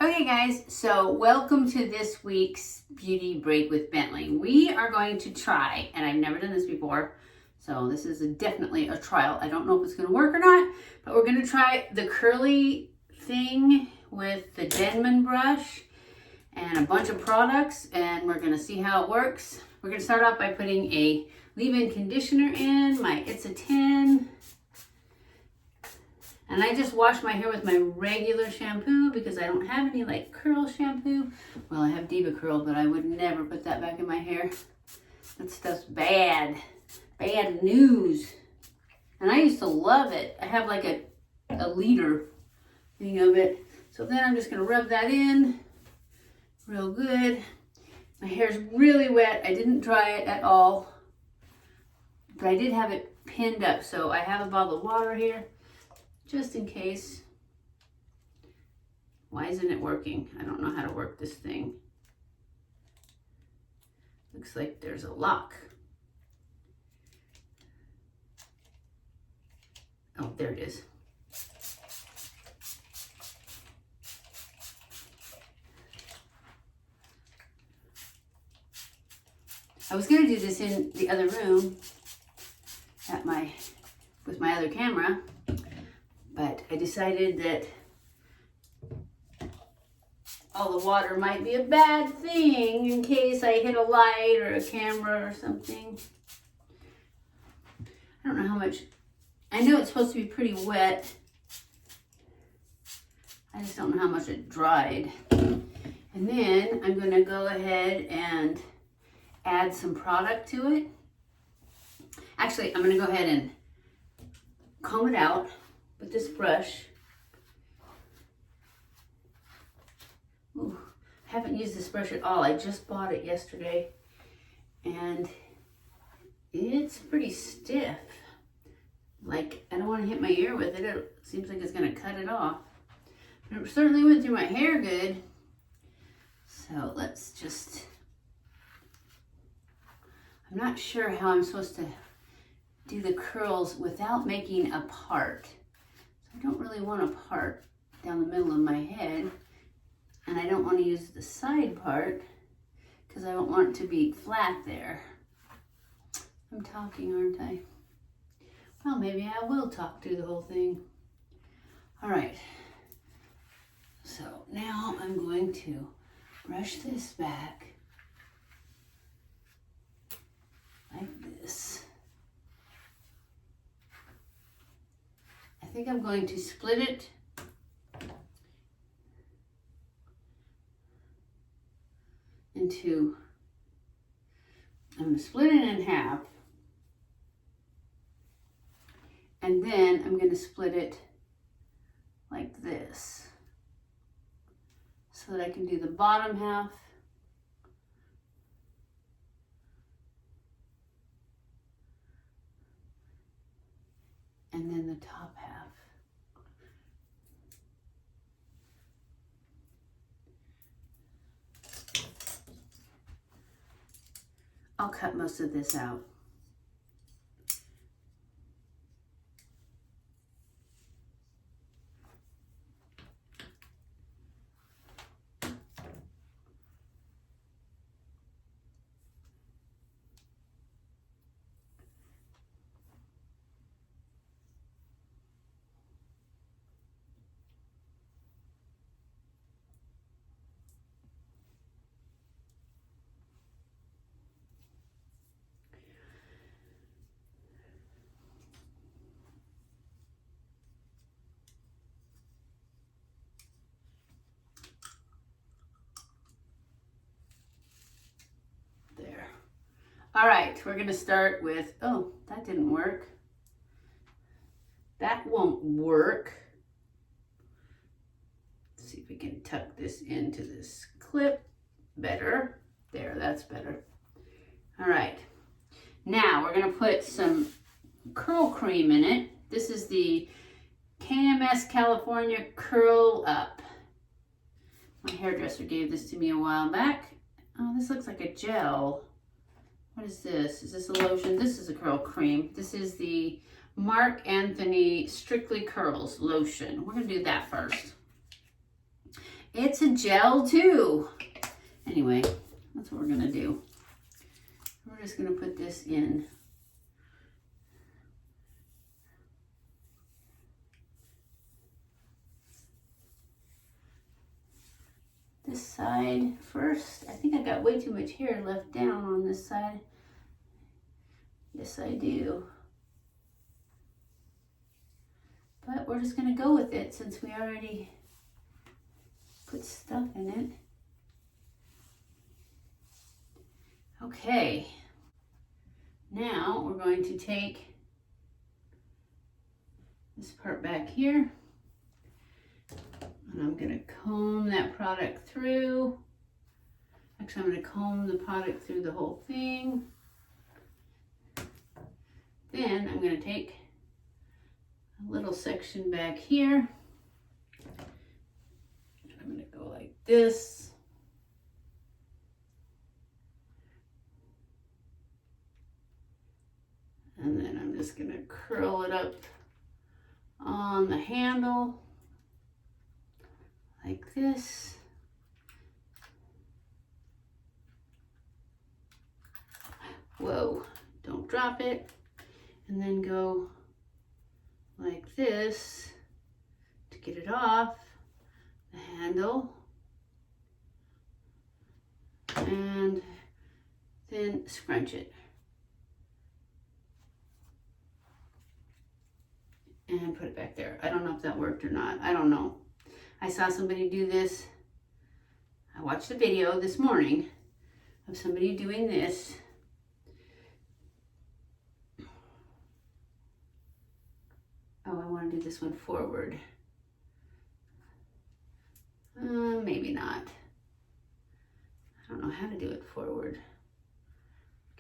Okay guys, so welcome to this week's beauty break with Bentley. We are going to try, and I've never done this before, so this is definitely a trial. I don't know if it's going to work or not, but we're going to try the curly thing with the Denman brush and a bunch of products, and we're going to see how it works. We're going to start off by putting a leave-in conditioner in, It's a 10. And I just wash my hair with my regular shampoo because I don't have any like curl shampoo. Well, I have Diva Curl, but I would never put that back in my hair. That stuff's bad. Bad news. And I used to love it. I have like a liter thing of it. So then I'm just going to rub that in real good. My hair's really wet. I didn't dry it at all. But I did have it pinned up. So I have a bottle of water here. Just in case. Why isn't it working? I don't know how to work this thing. Looks like there's a lock. Oh, there it is. I was going to do this in the other room with my other camera. But I decided that all the water might be a bad thing in case I hit a light or a camera or something. I don't know how much. I know it's supposed to be pretty wet. I just don't know how much it dried. And then I'm going to go ahead and add some product to it. Actually, I'm going to go ahead and comb it out with this brush. Ooh, I haven't used this brush at all. I just bought it yesterday and it's pretty stiff. Like, I don't want to hit my ear with it. It seems like it's going to cut it off. But it certainly went through my hair good. So let's just, I'm not sure how I'm supposed to do the curls without making a part. I don't really want a part down the middle of my head, and I don't want to use the side part because I don't want it to be flat there. I'm talking, aren't I? Well, maybe I will talk through the whole thing. All right, so now I'm going to brush this back like this. I think I'm going to split it into, I'm going to split it in half, and then I'm going to split it like this so that I can do the bottom half and then the top half. I'll cut most of this out. All right, we're gonna start with, oh, that didn't work. That won't work. Let's see if we can tuck this into this clip better. There, that's better. All right, now we're gonna put some curl cream in it. This is the KMS California Curl Up. My hairdresser gave this to me a while back. Oh, this looks like a gel. What is this? Is this a lotion? This is a curl cream. This is the Marc Anthony Strictly Curls lotion. We're going to do that first. It's a gel too. Anyway, that's what we're gonna do. We're just gonna put this in. This side first. I think I got way too much hair left down on this side. Yes, I do. But we're just gonna go with it since we already put stuff in it. Okay, now we're going to take this part back here and I'm gonna comb that product through. Actually, I'm gonna comb the product through the whole thing. Then I'm gonna take a little section back here. And I'm gonna go like this. And then I'm just gonna curl it up on the handle like this. Whoa, don't drop it. And then go like this to get it off the handle. And then scrunch it. And put it back there. I don't know if that worked or not. I don't know. I saw somebody do this. I watched a video this morning of somebody doing this. Oh, I want to do this one forward. Maybe not. I don't know how to do it forward.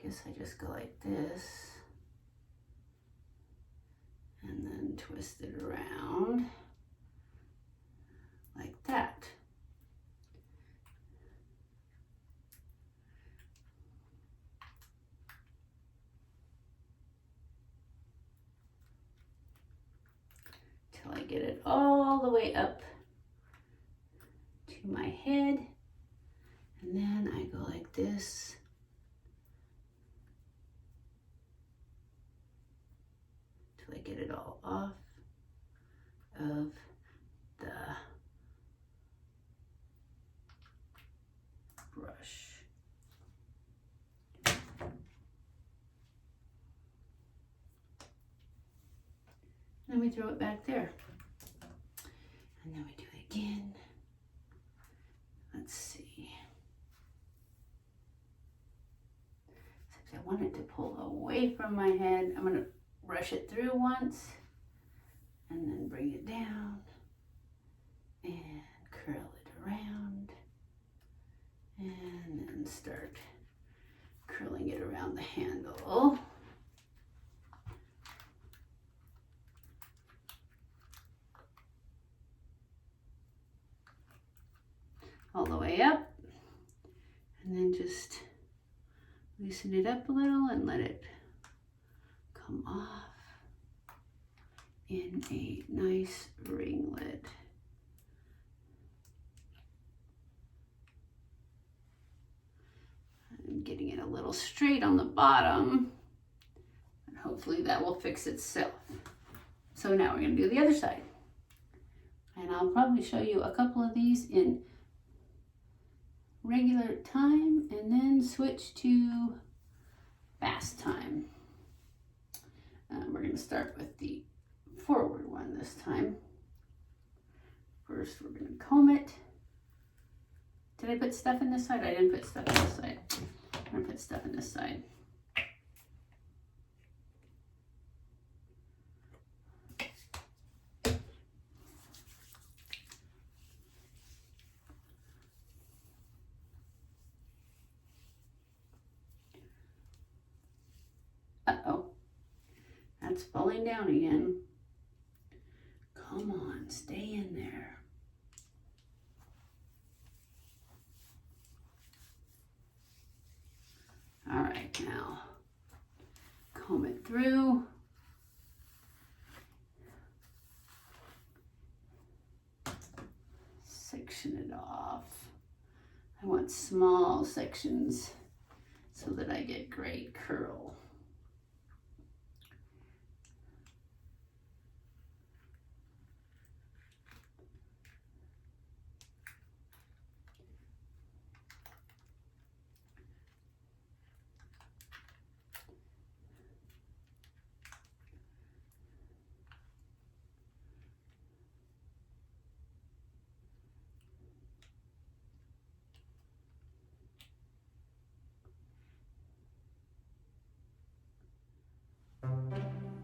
Guess I just go like this. And then twist it around like that. Till I get it all the way up to my head. And then I go like this. Till I get it all off of the brush. Then we throw it back there. And then we do it again. Let's see. Except I want it to pull away from my head. I'm gonna brush it through once and then bring it down and curl it around and then start curling it around the handle. All the way up, and then just loosen it up a little and let it come off in a nice ringlet. I'm getting it a little straight on the bottom, and hopefully that will fix itself. So now we're going to do the other side, and I'll probably show you a couple of these in regular time and then switch to fast time. We're going to start with the forward one this time. First we're going to comb it. Did I put stuff in this side? I didn't put stuff in this side. I'm going to put stuff in this side. Uh-oh, that's falling down again. Come on, stay in there. All right, now comb it through. section it off. I want small sections so that I get great curl.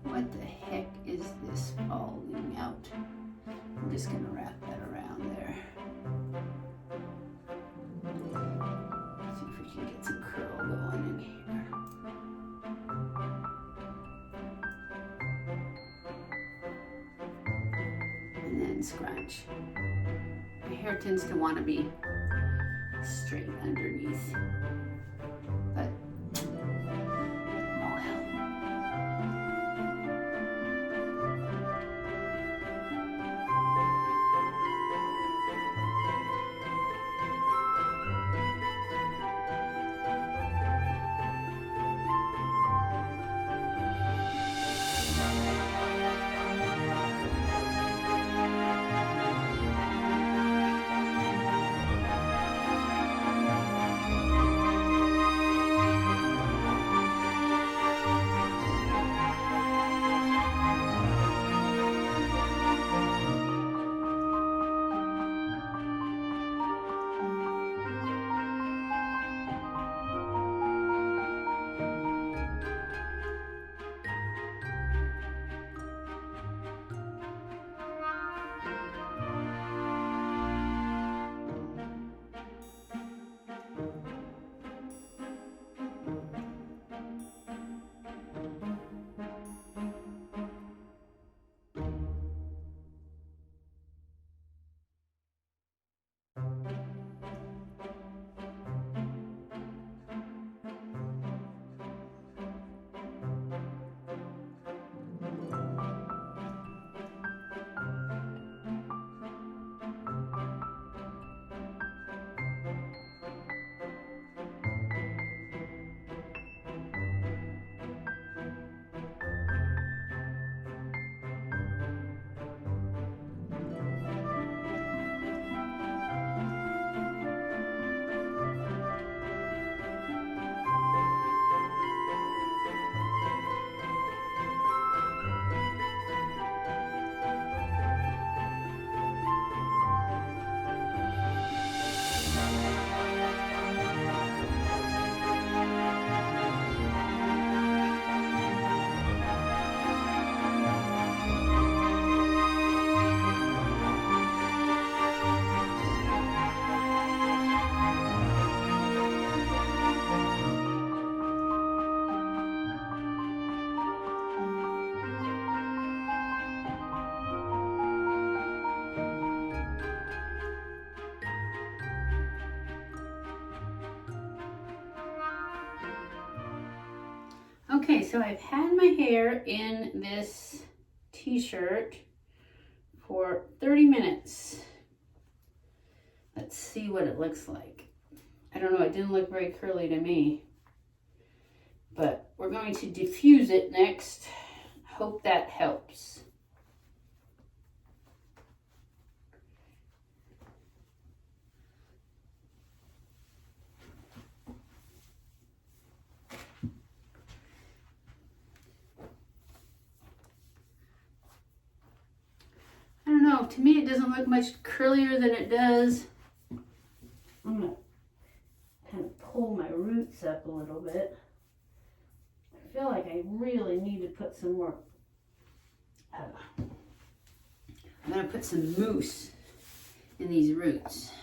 What the heck is this falling out? I'm just gonna wrap that around there. See if we can get some curl going in here. And then scrunch. My hair tends to want to be straight underneath, but oh well. Okay, so I've had my hair in this t-shirt for 30 minutes. Let's see what it looks like. I don't know, it didn't look very curly to me. But we're going to diffuse it next. Hope that helps. I don't know, to me it doesn't look much curlier than it does. I'm gonna kind of pull my roots up a little bit. I feel like I really need to put some more, I'm gonna put some mousse in these roots.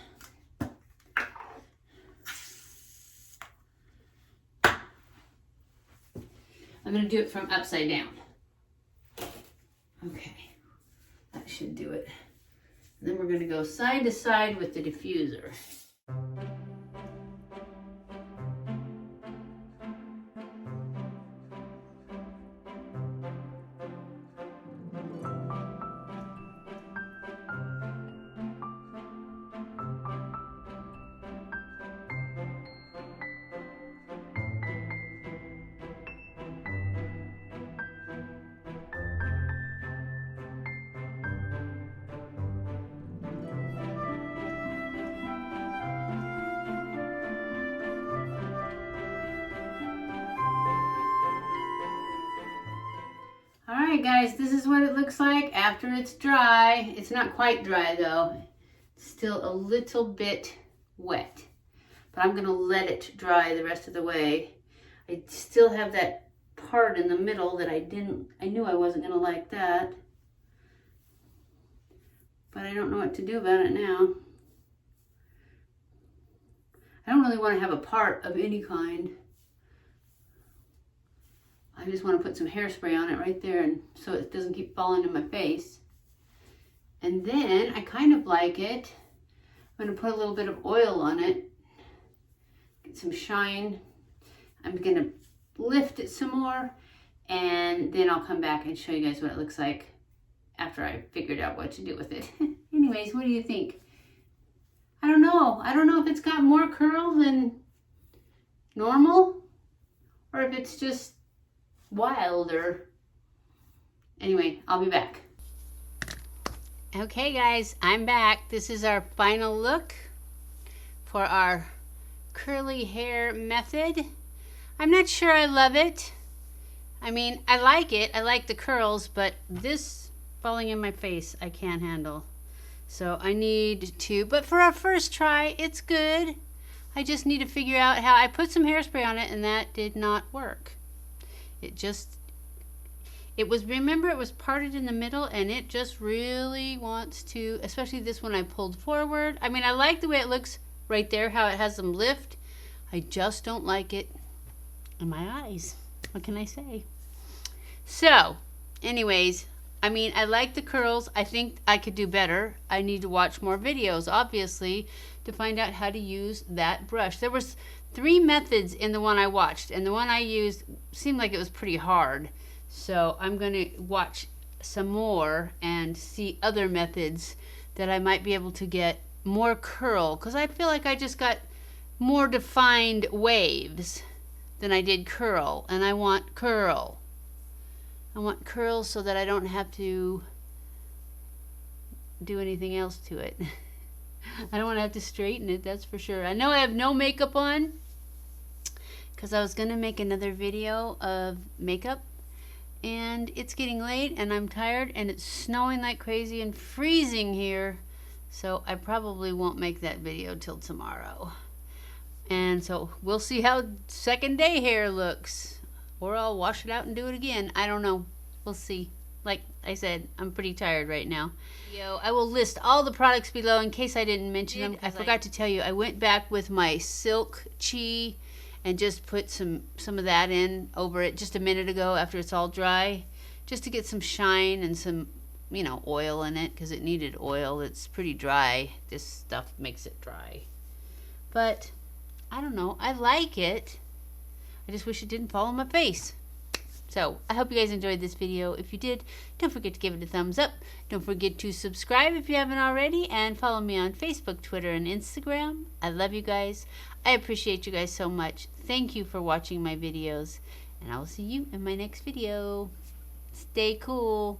I'm gonna do it from upside down. Okay. That should do it. And then we're going to go side to side with the diffuser. Alright guys, this is what it looks like after it's dry. It's not quite dry though. It's still a little bit wet. But I'm going to let it dry the rest of the way. I still have that part in the middle that I knew I wasn't going to like that. But I don't know what to do about it now. I don't really want to have a part of any kind. I just want to put some hairspray on it right there, and so it doesn't keep falling in my face. And then I kind of like it. I'm going to put a little bit of oil on it. Get some shine. I'm going to lift it some more, and then I'll come back and show you guys what it looks like after I figured out what to do with it. Anyways, what do you think? I don't know. I don't know if it's got more curl than normal, or if it's just wilder. Anyway, I'll be back. Okay guys, I'm back. This is our final look for our curly hair method. I'm not sure I love it. I mean, I like it. I like the curls, but this falling in my face, I can't handle. So I need to, but for our first try, it's good. I just need to figure out how. I put some hairspray on it and that did not work. Remember it was parted in the middle, and it just really wants to, especially this one I pulled forward. I mean, I like the way it looks right there, how it has some lift. I just don't like it in my eyes. What can I say? So, anyways, I mean, I like the curls. I think I could do better. I need to watch more videos, obviously, to find out how to use that brush. There was 3 methods in the one I watched, and the one I used seemed like it was pretty hard. So I'm going to watch some more and see other methods that I might be able to get more curl, because I feel like I just got more defined waves than I did curl, and I want curl. I want curl so that I don't have to do anything else to it. I don't want to have to straighten it, that's for sure. I know I have no makeup on, because I was going to make another video of makeup, and it's getting late and I'm tired and it's snowing like crazy and freezing here, so I probably won't make that video till tomorrow. And so we'll see how second day hair looks, or I'll wash it out and do it again. I don't know, we'll see. Like I said, I'm pretty tired right now. I will list all the products below in case I didn't mention them. I forgot to tell you, I went back with my Silk Chi and just put some of that in over it just a minute ago after it's all dry, just to get some shine and some, you know, oil in it, because it needed oil. It's pretty dry. This stuff makes it dry. But I don't know, I like it. I just wish it didn't fall on my face. So I hope you guys enjoyed this video. If you did, don't forget to give it a thumbs up. Don't forget to subscribe if you haven't already, and follow me on Facebook, Twitter, and Instagram. I love you guys. I appreciate you guys so much. Thank you for watching my videos, and I will see you in my next video. Stay cool.